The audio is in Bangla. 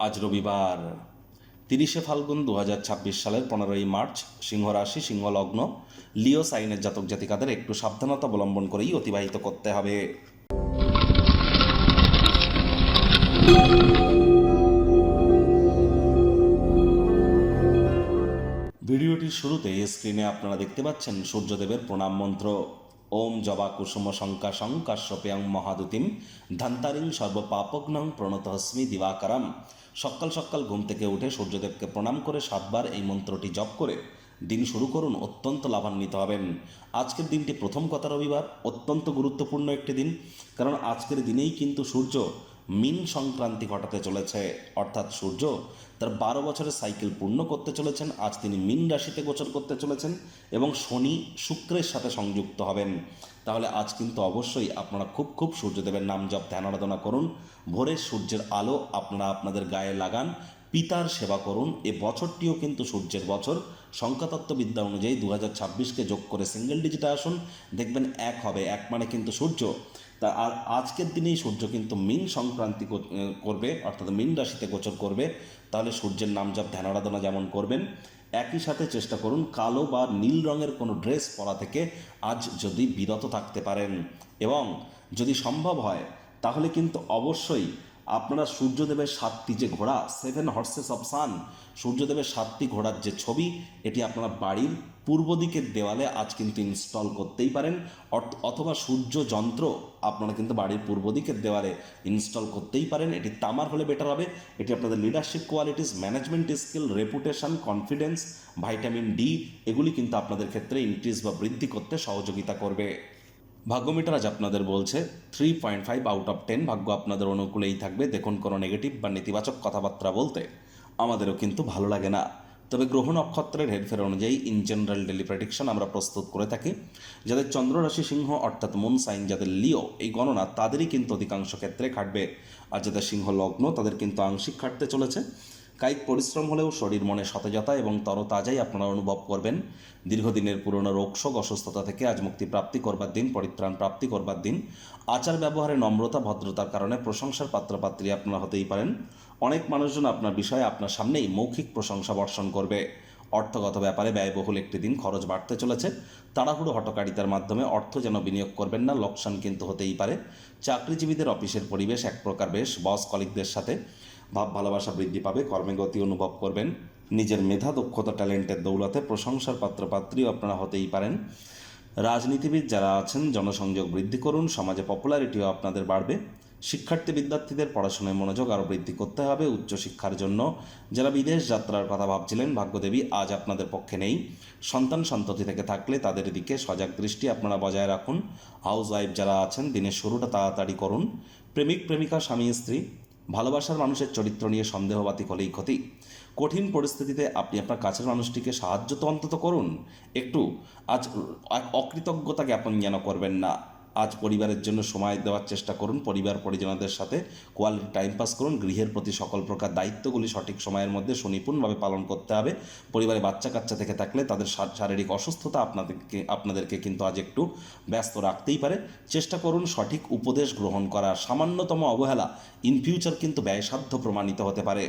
আজ রবিবার 30শে ফাল্গুন 2026 সালের 15ই মার্চ। সিংহ রাশি, সিংহ লগ্ন, লিও সাইনের জাতক জাতিকাদের একটু সাবধানতা অবলম্বন করেই অতিবাহিত করতে হবে। ভিডিওটির শুরুতে স্ক্রিনে আপনারা দেখতে পাচ্ছেন সূর্যদেবের প্রণাম মন্ত্র। ওম জবা কুসুম শঙ্কাশং কাশ্যপেয়ং মহাদুতিম ধান্তারিং সর্বপাপগ্নং প্রণতহস্মি দিবাকরম। সকাল সকাল ঘুম থেকে উঠে সূর্যদেবকে প্রণাম করে 7 বার এই মন্ত্রটি জপ করে দিন শুরু করুন, অত্যন্ত লাভান্বিত হবেন। আজকের দিনটি, প্রথম কথা রবিবার, অত্যন্ত গুরুত্বপূর্ণ একটি দিন, কারণ আজকের দিনেই কিন্তু সূর্য মীন সংক্রান্তি ঘটাতে চলেছে, অর্থাৎ সূর্য তার 12 বছরের সাইকেল পূর্ণ করতে চলেছেন। আজ তিনি মীন রাশিতে গোচর করতে চলেছেন এবং শনি শুক্রের সাথে সংযুক্ত হবেন। তাহলে আজ কিন্তু অবশ্যই আপনারা খুব সূর্যদেবের নাম জপ ধ্যান আরাধনা করুন। ভোরের সূর্যের আলো আপনারা আপনাদের গায়ে লাগান, পিতার সেবা করুন। এ বছরটিও কিন্তু সূর্যের বছর। সংখ্যাতত্ত্ববিদ্যা অনুযায়ী 2026কে যোগ করে সিঙ্গেল ডিজিটে আসুন, দেখবেন 1 হবে। 1 মানে কিন্তু সূর্য। তা আর আজকের দিনেই সূর্য কিন্তু মীন সংক্রান্তি করবে, অর্থাৎ মীন রাশিতে গোচর করবে। তাহলে সূর্যের নাম জপ ধ্যান আরাধনা যেমন করবেন, একই সাথে চেষ্টা করুন কালো বা নীল রঙের কোনো ড্রেস পরা থেকে আজ যদি বিরত থাকতে পারেন, এবং যদি সম্ভব হয় তাহলে কিন্তু অবশ্যই আপনারা সূর্যদেবের 7টি যে ঘোড়া, 7 হর্সেস অফ সান, সূর্যদেবের 7টি ঘোড়ার যে ছবি, এটি আপনারা বাড়ির পূর্ব দিকের দেওয়ালে আজ কিন্তু ইনস্টল করতেই পারেন, অথবা সূর্য যন্ত্র আপনারা কিন্তু বাড়ির পূর্ব দিকের দেওয়ালে ইনস্টল করতেই পারেন। এটি তামার হলে বেটার হবে। এটি আপনাদের leadership qualities, management skill, reputation, confidence, vitamin D এগুলি কিন্তু আপনাদের ক্ষেত্রে ইনক্রিজ বা বৃদ্ধি করতে সহযোগিতা করবে। ভাগ্যমিটার আজ আপনাদের বলছে 3.5 আউট অফ 10। ভাগ্য আপনাদের অনুকূলেই থাকবে। দেখুন, কোনো নেগেটিভ বা নেতিবাচক কথাবার্তা বলতে আমাদেরও কিন্তু ভালো লাগে না। তবে গ্রহ নক্ষত্রের হেরফের অনুযায়ী ইন জেনারেল ডেলি প্রেডিকশন আমরা প্রস্তুত করে থাকি। যাদের চন্দ্র রাশি সিংহ, অর্থাৎ মুন সাইন, যাদের লিও, এই গণনা তাদেরই কিন্তু অধিকাংশ ক্ষেত্রে খাটবে। আর যাদের সিংহ লগ্ন, তাদের কিন্তু আংশিক খাটতে চলেছে। কায়িক পরিশ্রম হলেও শরীর মনে সতেজতা এবং তরতাজাই আপনারা অনুভব করবেন। দীর্ঘদিনের পুরনো রোগশোক, অসুস্থতা থেকে আজ মুক্তি প্রাপ্তি করবার দিন, পরিত্রাণ প্রাপ্তি করবার দিন। আচার ব্যবহারে নম্রতা, ভদ্রতার কারণে প্রশংসার পাত্রপাত্রী আপনারা হতেই পারেন। অনেক মানুষজন আপনার বিষয়ে আপনার সামনেই মৌখিক প্রশংসা বর্ষণ করবে। অর্থগত ব্যাপারে ব্যয়বহুল একটি দিন, খরচ বাড়তে চলেছে। তাড়াহুড়ো হঠকারিতার মাধ্যমে অর্থ যেন বিনিয়োগ করবেন না, লোকসান কিন্তু হতেই পারে। চাকরিজীবীদের অফিসের পরিবেশ এক প্রকার বেশ। বস কলিগদের সাথে ভাব ভালোবাসা বৃদ্ধি পাবে, কর্মে গতি অনুভব করবেন। নিজের মেধা, দক্ষতা, ট্যালেন্টের দৌলতে প্রশংসার পাত্রপাত্রীও আপনারা হতেই পারেন। রাজনীতিবিদ যারা আছেন, জনসংযোগ বৃদ্ধি করুন, সমাজে পপুলারিটিও আপনাদের বাড়বে। শিক্ষার্থী বিদ্যার্থীদের পড়াশোনায় মনোযোগ আরও বৃদ্ধি করতে হবে। উচ্চশিক্ষার জন্য যারা বিদেশ যাত্রার কথা ভাবছিলেন, ভাগ্যদেবী আজ আপনাদের পক্ষে নেই। সন্তান সন্ততি থেকে থাকলে তাদের দিকে সজাগ দৃষ্টি আপনারা বজায় রাখুন। হাউস ওয়াইফ যারা আছেন, দিনের শুরুটা তাড়াতাড়ি করুন। প্রেমিক প্রেমিকা, স্বামী স্ত্রী, ভালোবাসার মানুষের চরিত্র নিয়ে সন্দেহবাতিক হলেই ক্ষতি। কঠিন পরিস্থিতিতে আপনি আপনার কাছের মানুষটিকে সাহায্য তো অন্তত করুন। একটু আজ অকৃতজ্ঞতা জ্ঞাপন যেন করবেন না। আজ পরিবারের জন্য সময় দেওয়ার চেষ্টা করুন। পরিবার পরিজনদের সাথে কোয়ালিটি টাইম পাস করুন। গৃহের প্রতি সকল প্রকার দায়িত্বগুলি সঠিক সময়ের মধ্যে সুনিপুণভাবে পালন করতে হবে। পরিবারে বাচ্চা কাচ্চা থেকে থাকলে তাদের শারীরিক অসুস্থতা আপনাদেরকে কিন্তু আজ একটু ব্যস্ত রাখতেই পারে। চেষ্টা করুন সঠিক উপদেশ গ্রহণ করার। সামান্যতম অবহেলা ইন ফিউচার কিন্তু ব্যয়সাধ্য প্রমাণিত হতে পারে।